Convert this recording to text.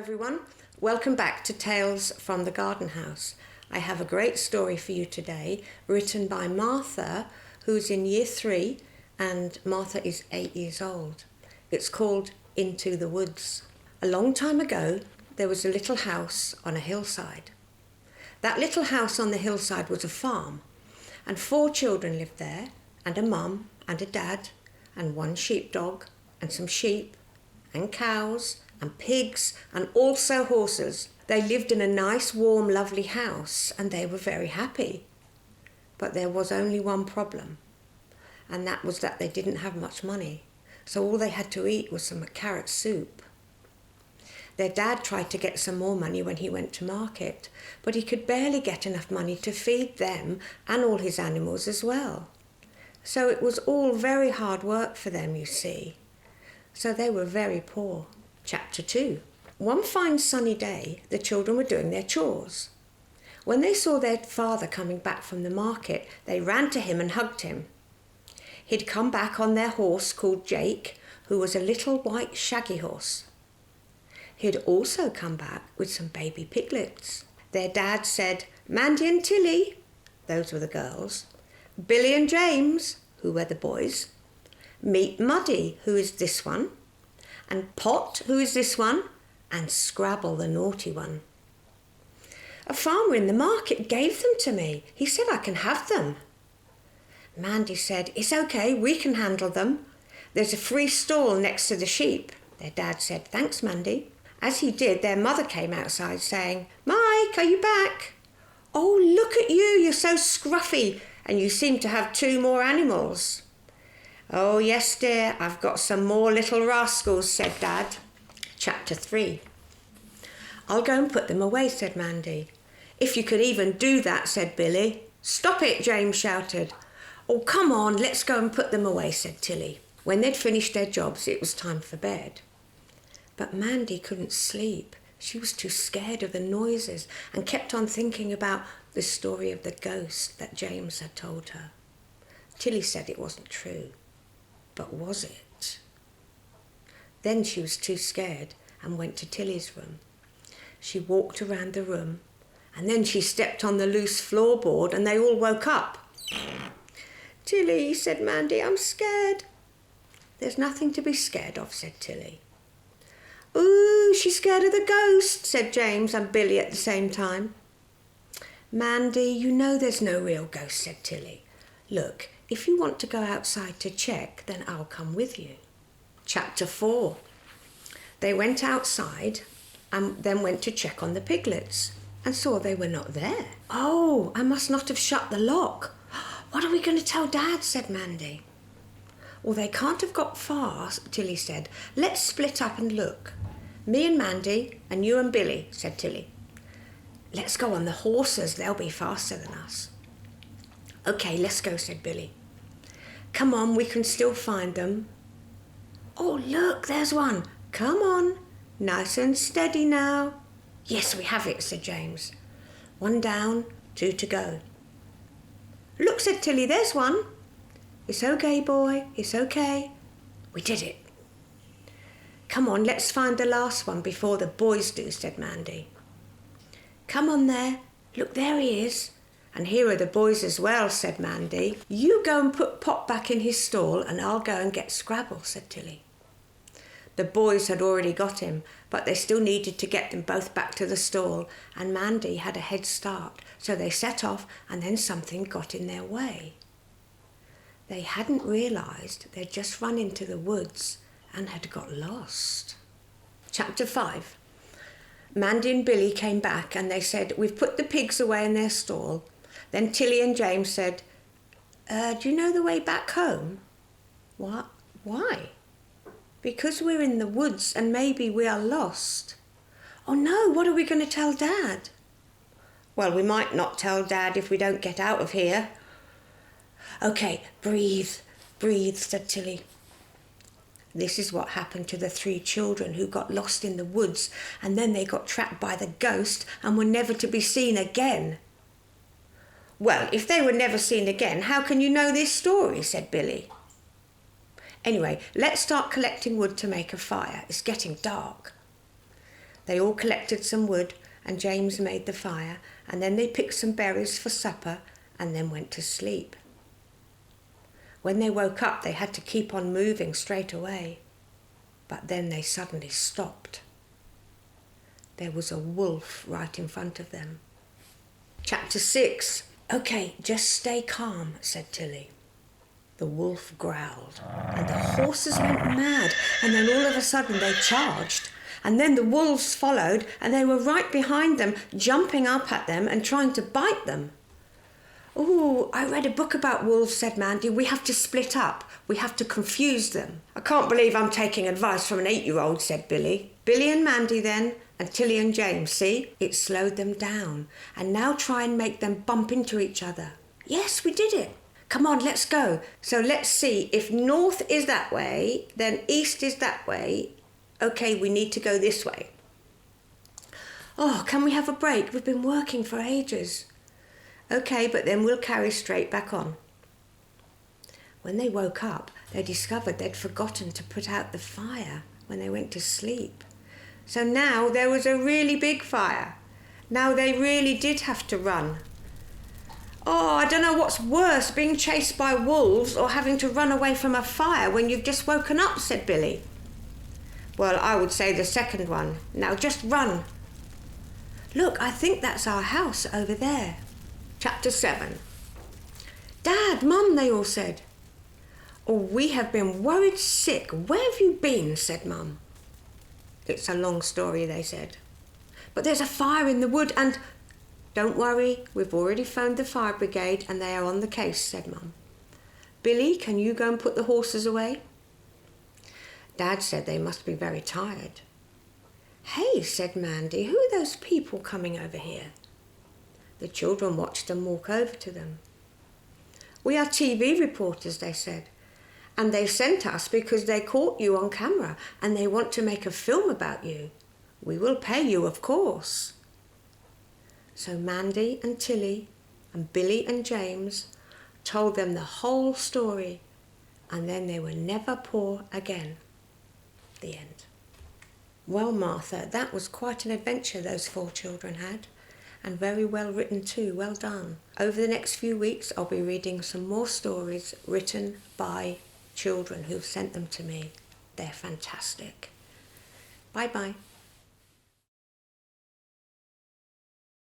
everyone. Welcome back to Tales from the Garden House. I have a great story for you today, written by Martha, who's in year 3, and Martha is 8 years old. It's called Into the Woods. A long time ago, there was a little house on a hillside. That little house on the hillside was a farm, and 4 children lived there, and a mum and a dad, and 1 sheepdog, and some sheep, and cows, and pigs, and also horses. They lived in a nice, warm, lovely house, and they were very happy. But there was only one problem, and that was that they didn't have much money, so all they had to eat was some carrot soup. Their dad tried to get some more money when he went to market, but he could barely get enough money to feed them and all his animals as well. So it was all very hard work for them, you see. So they were very poor. Chapter 2. One fine sunny day, the children were doing their chores. When they saw their father coming back from the market, they ran to him and hugged him. He'd come back on their horse called Jake, who was a little white shaggy horse. He'd also come back with some baby piglets. Their dad said, "Mandy and Tilly," those were the girls, "Billy and James," who were the boys, "Meet Muddy," who is this one, and Pot, who is this one, and Scrabble, the naughty one. "A farmer in the market gave them to me. He said I can have them." Mandy said, "It's okay, we can handle them. There's a free stall next to the sheep." Their dad said, "Thanks, Mandy." As he did, their mother came outside saying, "Mike, are you back? Oh, look at you, you're so scruffy, and you seem to have 2 more animals." "Oh, yes, dear, I've got some more little rascals," said Dad. Chapter 3. "I'll go and put them away," said Mandy. "If you could even do that," said Billy. "Stop it," James shouted. "Oh, come on, let's go and put them away," said Tilly. When they'd finished their jobs, it was time for bed. But Mandy couldn't sleep. She was too scared of the noises and kept on thinking about the story of the ghost that James had told her. Tilly said it wasn't true. But was it? Then she was too scared and went to Tilly's room. She walked around the room, and then she stepped on the loose floorboard and they all woke up. "Tilly," said Mandy, "I'm scared." "There's nothing to be scared of," said Tilly. "Ooh, she's scared of the ghost," said James and Billy at the same time. "Mandy, you know there's no real ghost," said Tilly. "Look, if you want to go outside to check, then I'll come with you." Chapter 4. They went outside and then went to check on the piglets and saw they were not there. "Oh, I must not have shut the lock. What are we going to tell Dad?" said Mandy. "Well, they can't have got far," Tilly said. "Let's split up and look. Me and Mandy, and you and Billy," said Tilly. "Let's go on the horses, they'll be faster than us." "Okay, let's go," said Billy. "Come on, we can still find them." "Oh, look, there's one. Come on, nice and steady now." "Yes, we have it," said James. 1 down, 2 to go. "Look," said Tilly, "there's one." "It's okay, boy, it's okay." "We did it." "Come on, let's find the last one before the boys do," said Mandy. "Come on there. Look, there he is. And here are the boys as well," said Mandy. "You go and put Pop back in his stall and I'll go and get Scrabble," said Tilly. The boys had already got him, but they still needed to get them both back to the stall, and Mandy had a head start, so they set off, and then something got in their way. They hadn't realised they'd just run into the woods and had got lost. Chapter 5. Mandy and Billy came back and they said, "We've put the pigs away in their stall." Then Tilly and James said, "Do you know the way back home?" "What? Why?" "Because we're in the woods and maybe we are lost." "Oh no, what are we going to tell Dad?" "Well, we might not tell Dad if we don't get out of here." "Okay, breathe, breathe," said Tilly. This is what happened to the 3 children who got lost in the woods, and then they got trapped by the ghost and were never to be seen again. "Well, if they were never seen again, how can you know this story?" said Billy. "Anyway, let's start collecting wood to make a fire. It's getting dark." They all collected some wood and James made the fire, and then they picked some berries for supper and then went to sleep. When they woke up, they had to keep on moving straight away, but then they suddenly stopped. There was a wolf right in front of them. Chapter 6. "Okay, just stay calm," said Tilly. The wolf growled, and the horses went mad, and then all of a sudden they charged. And then the wolves followed, and they were right behind them, jumping up at them and trying to bite them. "Oh, I read a book about wolves," said Mandy. "We have to split up. We have to confuse them." "I can't believe I'm taking advice from an 8-year-old, said Billy. "Billy and Mandy then, and Tilly and James, see? It slowed them down. And now try and make them bump into each other." "Yes, we did it." "Come on, let's go. So let's see. If north is that way, then east is that way. Okay, we need to go this way." "Oh, can we have a break? We've been working for ages." "Okay, but then we'll carry straight back on." When they woke up, they discovered they'd forgotten to put out the fire when they went to sleep. So now there was a really big fire. Now they really did have to run. "Oh, I don't know what's worse, being chased by wolves or having to run away from a fire when you've just woken up," said Billy. "Well, I would say the second one. Now just run." "Look, I think that's our house over there." Chapter 7. "Dad, Mum," they all said. "Oh, we have been worried sick. Where have you been?" said Mum. "It's a long story," they said. "But there's a fire in the wood and—" "Don't worry, we've already phoned the fire brigade and they are on the case," said Mum. "Billy, can you go and put the horses away?" Dad said they must be very tired. "Hey," said Mandy, "who are those people coming over here?" The children watched them walk over to them. "We are TV reporters," they said, "and they sent us because they caught you on camera and they want to make a film about you. We will pay you, of course." So Mandy and Tilly and Billy and James told them the whole story, and then they were never poor again. The end. Well, Martha, that was quite an adventure those 4 children had, and very well written too. Well done. Over the next few weeks, I'll be reading some more stories written by children who've sent them to me. They're fantastic. Bye-bye.